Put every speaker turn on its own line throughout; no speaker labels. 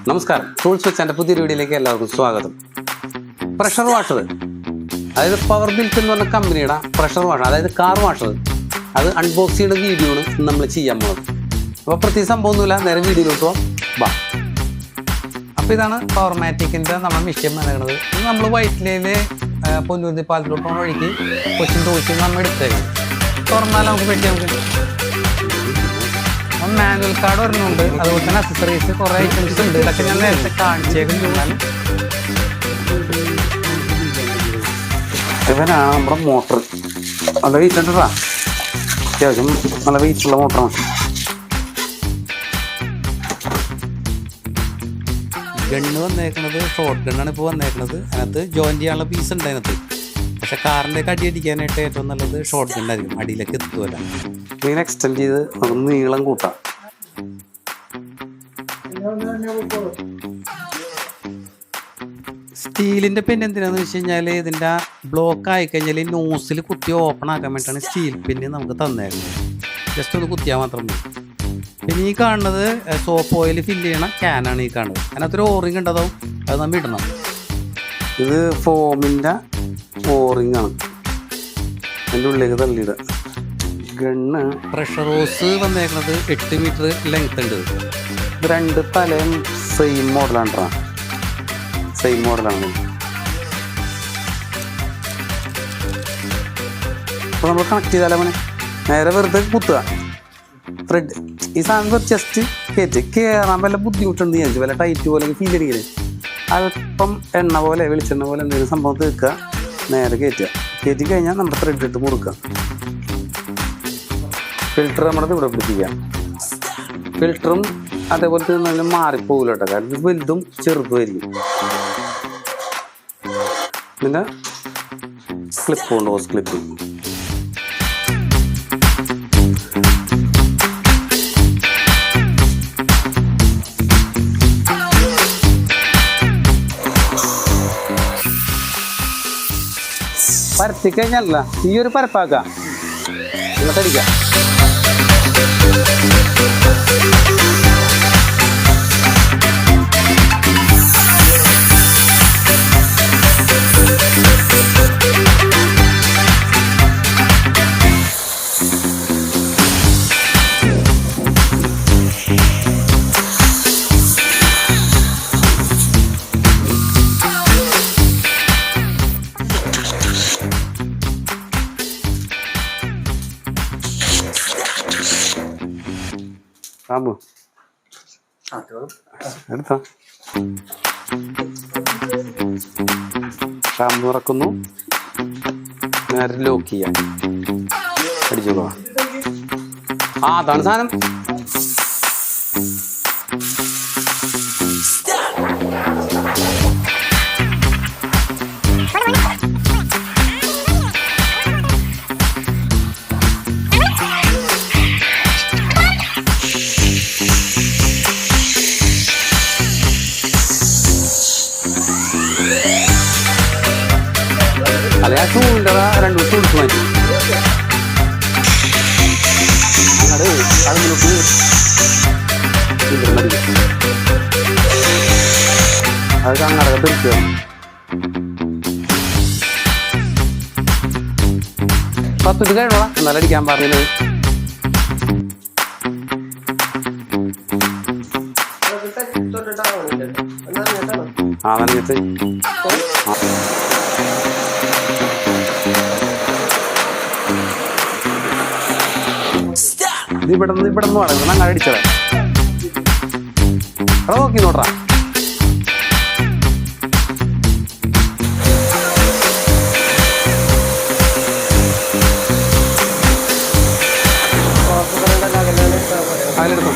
നമസ്കാരം, ടൂൾസ് വെച്ച് എൻ്റെ പുതിയൊരു വീഡിയോയിലേക്ക് എല്ലാവർക്കും സ്വാഗതം. പ്രഷർ വാഷർ, അതായത് പവർ ബിൽറ്റ് എന്ന് പറഞ്ഞ കമ്പനിയുടെ പ്രഷർ വാഷർ, അതായത് കാർ വാഷർ, അത് അൺബോക്സ് ചെയ്യുന്ന വീഡിയോ ആണ് നമ്മൾ ചെയ്യാൻ പോകുന്നത്. അപ്പോൾ പ്രത്യേക സംഭവമൊന്നുമില്ല, നേരെ വീഡിയോയിലോട്ട് പോകാം. ബാ. അപ്പോൾ ഇതാണ് പവർമാറ്റിക്കിൻ്റെ നമ്മൾ മിഷ്യൻ നൽകുന്നത്. ഇത് നമ്മൾ വൈറ്റിലയിൽ പൊന്നൂതി പാലത്തിലോട്ട് വഴിക്ക് കൊച്ചിൻ ടൂൾസിൽ നമ്മൾ എടുത്തേക്കും. തുറന്നാൽ നമുക്ക് പറ്റി നമുക്ക് മാനുവൽ കാർഡ് വരുന്നുണ്ട്, അതുപോലെ തന്നെ അക്സസറീസ് കുറേ ഐറ്റംസ് ഉണ്ട്. ഇതൊക്കെ ഞാൻ നേരത്തെ കാണിച്ചേക്കാൻ. ഇവനാണ് നമ്മുടെ മോട്ടർ. നല്ല വെയിറ്റ് ഉണ്ടോ? അത്യാവശ്യം നല്ല വെയിറ്റുള്ള മോട്ടറാണ്. ഗണ്ണ് വന്നേക്കുന്നത് ഷോർട്ട് ഗണ്ണാണ് ഇപ്പോൾ വന്നേക്കുന്നത്. അതിനകത്ത് ജോയിൻ ചെയ്യാനുള്ള പീസ് ഉണ്ട് അതിനകത്ത്. പക്ഷെ കാറിൻ്റെ അടി അടിക്കാനായിട്ട് ഏറ്റവും നല്ലത് ഷോർട്ട് ഗണ്ണായിരിക്കും, അടിയിലേക്ക് എത്തുമല്ല. ഇതിനെ എക്സ്റ്റെൻഡ് ചെയ്ത് നമുക്ക് നീളം കൂട്ടാം. സ്റ്റീലിൻ്റെ പിൻ എന്തിനാന്ന് വെച്ച് കഴിഞ്ഞാൽ ഇതിൻ്റെ ബ്ലോക്ക് ആയിക്കഴിഞ്ഞാൽ നോസിൽ കുത്തി ഓപ്പൺ ആക്കാൻ വേണ്ടിയിട്ടാണ് സ്റ്റീൽ പിന്ന് നമുക്ക് തന്നേക്കുന്നത്. ജസ്റ്റ് ഒന്ന് കുത്തിയാൽ മാത്രം മതി. പിന്നെ ഈ കാണുന്നത് സോപ്പ് ഓയിൽ ഫില്ല് ചെയ്യണ ക്യാനാണ് ഈ കാണുന്നത്. അതിനകത്തൊരു ഓറിങ് ഉണ്ടതാവും, അത് നമ്മൾ ഇടണം. ഇത് ഫോമിൻ്റെ ഓറിങ് ആണ്, അതിൻ്റെ ഉള്ളിലേക്ക് തള്ളിയിടുക. ഗണ്ണ് പ്രഷർ ഹോസ് വന്നേക്കുന്നത് 8 മീറ്റർ ലെങ്ത് ഉണ്ട്. ഇത് രണ്ട് തലയും സെയിം മോഡലാണ്. സെയിം മോഡലാണ്. അപ്പോൾ നമ്മൾ കണക്ട് ചെയ്താലേ മോനെ നേരെ വെറുതെ കുത്തുക. ത്രെഡ് ഈ സാധനം ജസ്റ്റ് കയറാൻ വല്ല ബുദ്ധിമുട്ടുണ്ട് വിചാരിച്ചു, വല്ല ടൈറ്റ് പോലെ ഫീൽ അടിക്കുന്നത്. അല്പം എണ്ണ പോലെ വെളിച്ചെണ്ണ പോലെ എന്തെങ്കിലും സംഭവം തീർക്കുക, നേരെ കയറ്റി കഴിഞ്ഞാൽ നമ്മുടെ ത്രെഡ് ഇട്ട് മുറുക്കുക. ഫിൽറ്റർ നമ്മുടെ ഇവിടെ പിടിപ്പിക്കാം. ഫിൽറ്ററും അതേപോലെ തന്നെ മാറിപ്പോകില്ല കേട്ടോ, കാരണം ഇത് വലുതും ചെറുതുമായിരിക്കും. പിന്നെ ക്ലിപ്പ് കൊണ്ട് ഹോസ് ക്ലിപ്പ്. പരത്തിക്കഴിഞ്ഞല്ല ഈ ഒരു പരപ്പാക്കാം, ഇങ്ങോട്ടടിക്കാം. റാമ്പു എടുത്താ റാമ്പ് ഇറക്കുന്നു, നേരെ ലോക്ക് ചെയ്യാം. അടിച്ചോളൂ. അതാണ് സാധനം. അല്ലെ ആ ടൂളിൻ്റെ 2 ടൂൾസ് മാറ്റി അങ്ങോട്ട് അതിനോട്ട് അത് അങ്ങടൊക്കെ തിരിക്കുക. പത്ത് കഴിഞ്ഞോളാം, എന്നാലും അടിക്കാൻ പറഞ്ഞത്. നനഞ്ഞിട്ട് ഇത് ഇവിടെ നിന്ന് വേണം അങ്ങനെ അടിച്ചത്. അവിടെ നോക്കി നോട്ടാ. അതിലെടുത്തു.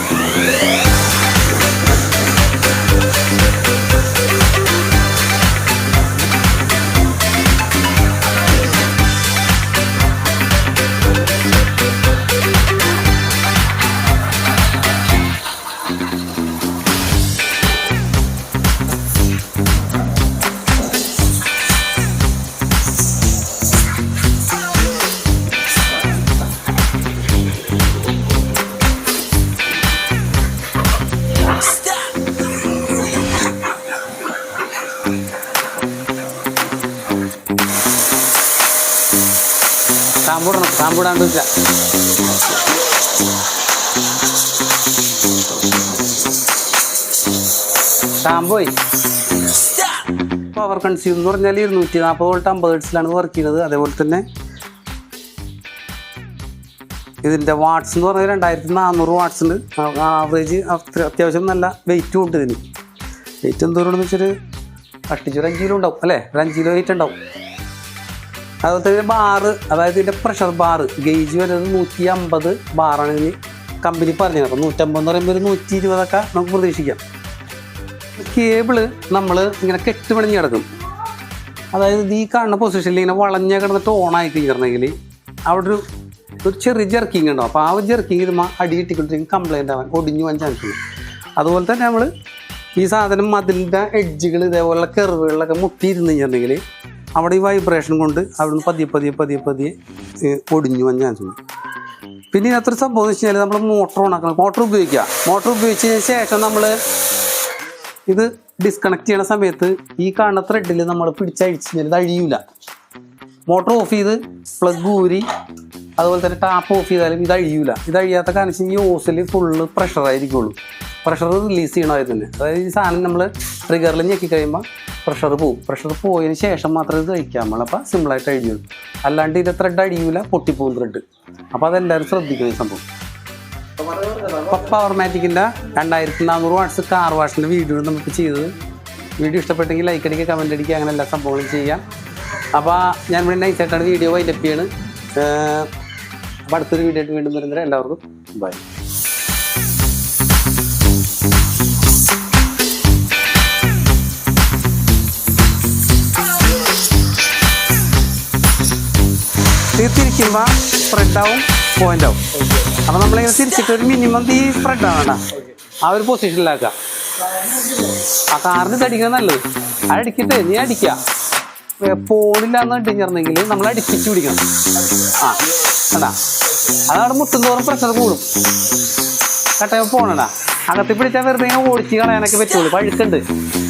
ഷാമ്പു ഇടാണ്ട് വെച്ചാ ഷാമ്പു പവർ കൺസ്യൂം എന്ന് പറഞ്ഞാൽ 240 വോൾട്ട് 50 ഹെർട്സിലാണ് വർക്ക് ചെയ്യുന്നത്. അതേപോലെ തന്നെ ഇതിൻ്റെ വാട്ട്സ് എന്ന് പറഞ്ഞാൽ 2400 വാട്ട്സ് ഉണ്ട്. ആവറേജ് അത്യാവശ്യം നല്ല വെയിറ്റും ഉണ്ട്. ഇതിന് വെയിറ്റ് എന്തോരമെന്ന് വെച്ചൊരു കട്ടിച്ചൊരു 5 കിലോ ഉണ്ടാവും അല്ലേ, ഒരു 5 കിലോ വെയിറ്റ് ഉണ്ടാവും. അതുപോലെ തന്നെ ബാറ്, അതായത് ഇതിൻ്റെ പ്രഷർ ബാറ് ഗേജ് വരുന്നത് 150 ബാറാണ് ഇതിന് കമ്പനി പറഞ്ഞത്. അപ്പോൾ 150 എന്ന് പറയുമ്പോൾ ഒരു 120 നമുക്ക് പ്രതീക്ഷിക്കാം. കേബിള് നമ്മൾ ഇങ്ങനെ കെട്ടുപിണഞ്ഞ് കിടക്കും. അതായത് ഈ കാണുന്ന പൊസിഷനിൽ ഇങ്ങനെ വളഞ്ഞ കിടന്നിട്ട് ഓണായി കഴിഞ്ഞിട്ടുണ്ടെങ്കിൽ അവിടെ ഒരു ചെറിയ ജെർക്കിങ് ഉണ്ടാവും. അപ്പോൾ ആ ജെർക്കിങ് ഇത് അടി കിട്ടിക്കൊണ്ടിരിക്കും കംപ്ലൈൻ്റ് ആവാൻ, ഒടിഞ്ഞു പോകാൻ ചാൻസ് ഉണ്ട്. അതുപോലെ തന്നെ നമ്മൾ ഈ സാധനം മതിലിൻ്റെ എഡ്ജുകൾ ഇതേപോലുള്ള കെർവുകളിലൊക്കെ മുട്ടിയിരുന്ന് കഴിഞ്ഞിട്ടുണ്ടെങ്കിൽ അവിടെ ഈ വൈബ്രേഷൻ കൊണ്ട് അവിടുന്ന് പതിയെ ഒടിഞ്ഞു പോകാൻ ചാൻസ് ഉണ്ട്. പിന്നെ ഇതിനകത്തൊരു സംഭവം എന്ന് വെച്ച് കഴിഞ്ഞാൽ നമ്മൾ മോട്ടർ ഓണാക്കണം. മോട്ടർ ഉപയോഗിക്കുക. മോട്ടർ ഉപയോഗിച്ചതിന് ശേഷം നമ്മൾ ഇത് ഡിസ്കണക്ട് ചെയ്യുന്ന സമയത്ത് ഈ കാണുന്ന ത്രെഡിൽ നമ്മൾ പിടിച്ചഴിച്ച് കഴിഞ്ഞാൽ ഇത് അഴിയൂല. മോട്ടർ ഓഫ് ചെയ്ത് പ്ലഗ് ഊരി അതുപോലെ തന്നെ ടാപ്പ് ഓഫ് ചെയ്താലും ഇത് അഴിയൂല. ഇത് അഴിയാത്ത കാരണം ഈ ഓസിൽ ഫുള്ള് പ്രഷറായിരിക്കുള്ളൂ. പ്രഷർ റിലീസ് ചെയ്യണമായിരുന്നു തന്നെ. അതായത് ഈ സാധനം നമ്മൾ ട്രിഗറിൽ ഞെക്കി കഴിയുമ്പോൾ പ്രഷർ പോവും. പ്രഷർ പോയതിന് ശേഷം മാത്രമേ ഇത് കഴിക്കാൻ പാടുള്ളൂ. അപ്പോൾ സിമ്പിളായിട്ട് അഴിയുള്ളൂ. അല്ലാണ്ട് ഇതിൻ്റെ ത്രെഡ് അഴിയൂല, പൊട്ടിപ്പോകും ത്രെഡ്. അപ്പോൾ അതെല്ലാവരും ശ്രദ്ധിക്കണം ഈ സംഭവം. പവർമാറ്റിക്കിൻ്റെ 2400 വാട്ട്സ് കാർ വാഷിൻ്റെ വീഡിയോ നമുക്ക് ചെയ്തത്. വീഡിയോ ഇഷ്ടപ്പെട്ടെങ്കിൽ ലൈക്ക് അടിക്കുക, കമൻറ്റ് അടിക്കുക, അങ്ങനെ എല്ലാ സംഭവങ്ങളും ചെയ്യാം. അപ്പോൾ ഞാൻ ഇവിടെ നൈസായിട്ടാണ് വീഡിയോ വൈൻഡപ്പ് ചെയ്യാണ്. അപ്പോൾ അടുത്തൊരു വീഡിയോ ആയിട്ട് വീണ്ടും വരുന്നത്. എല്ലാവർക്കും ബൈ. തിരിക്കുമ്പോൾ സ്പ്രെഡാവും, പോയിന്റ് ആവും. അപ്പോൾ നമ്മളിങ്ങനെ തിരിച്ചിട്ട് ഒരു മിനിമം ഈ സ്പ്രെഡ് ആവണ്ട, ആ ഒരു പൊസിഷനിലാക്കുക. ആ കാറിന് തടിക്കുന്നത് നല്ലത്. അടിക്കട്ടെ, നീ അടിക്കുക. പോണില്ലാന്ന് ഇട്ടിഞ്ഞിരുന്നെങ്കിൽ നമ്മൾ അടിപ്പിച്ച് പിടിക്കണം. അതാ അതവിടെ മുട്ടുന്തോറും പ്രഷർ കൂടും. കട്ടയ പോണടാ അകത്തി പിടിച്ചാൽ വെറുതെ ഇങ്ങനെ ഓടിച്ച് കളയാനൊക്കെ പറ്റുള്ളൂ. പഴുക്കുണ്ട്,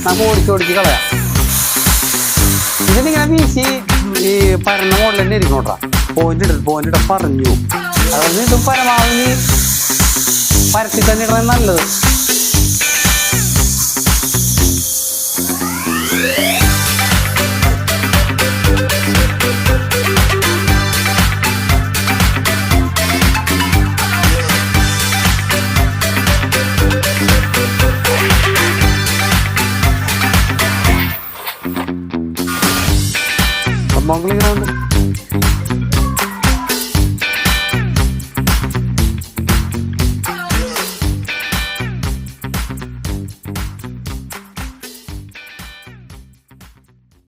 നമുക്ക് ഓടിച്ച് കളയാം. ഇതിനിങ്ങനെ വീശി ഈ പരന്ന മോഡൽ തന്നെ ഇരിക്കും കേട്ടോ. പോയിന്റ് ഇട പറഞ്ഞു. അതായത് ഇതും പരമാവധി പരത്തി തന്നെ ഇടണം നല്ലത്. സംഭവങ്ങൾ ഇങ്ങനെ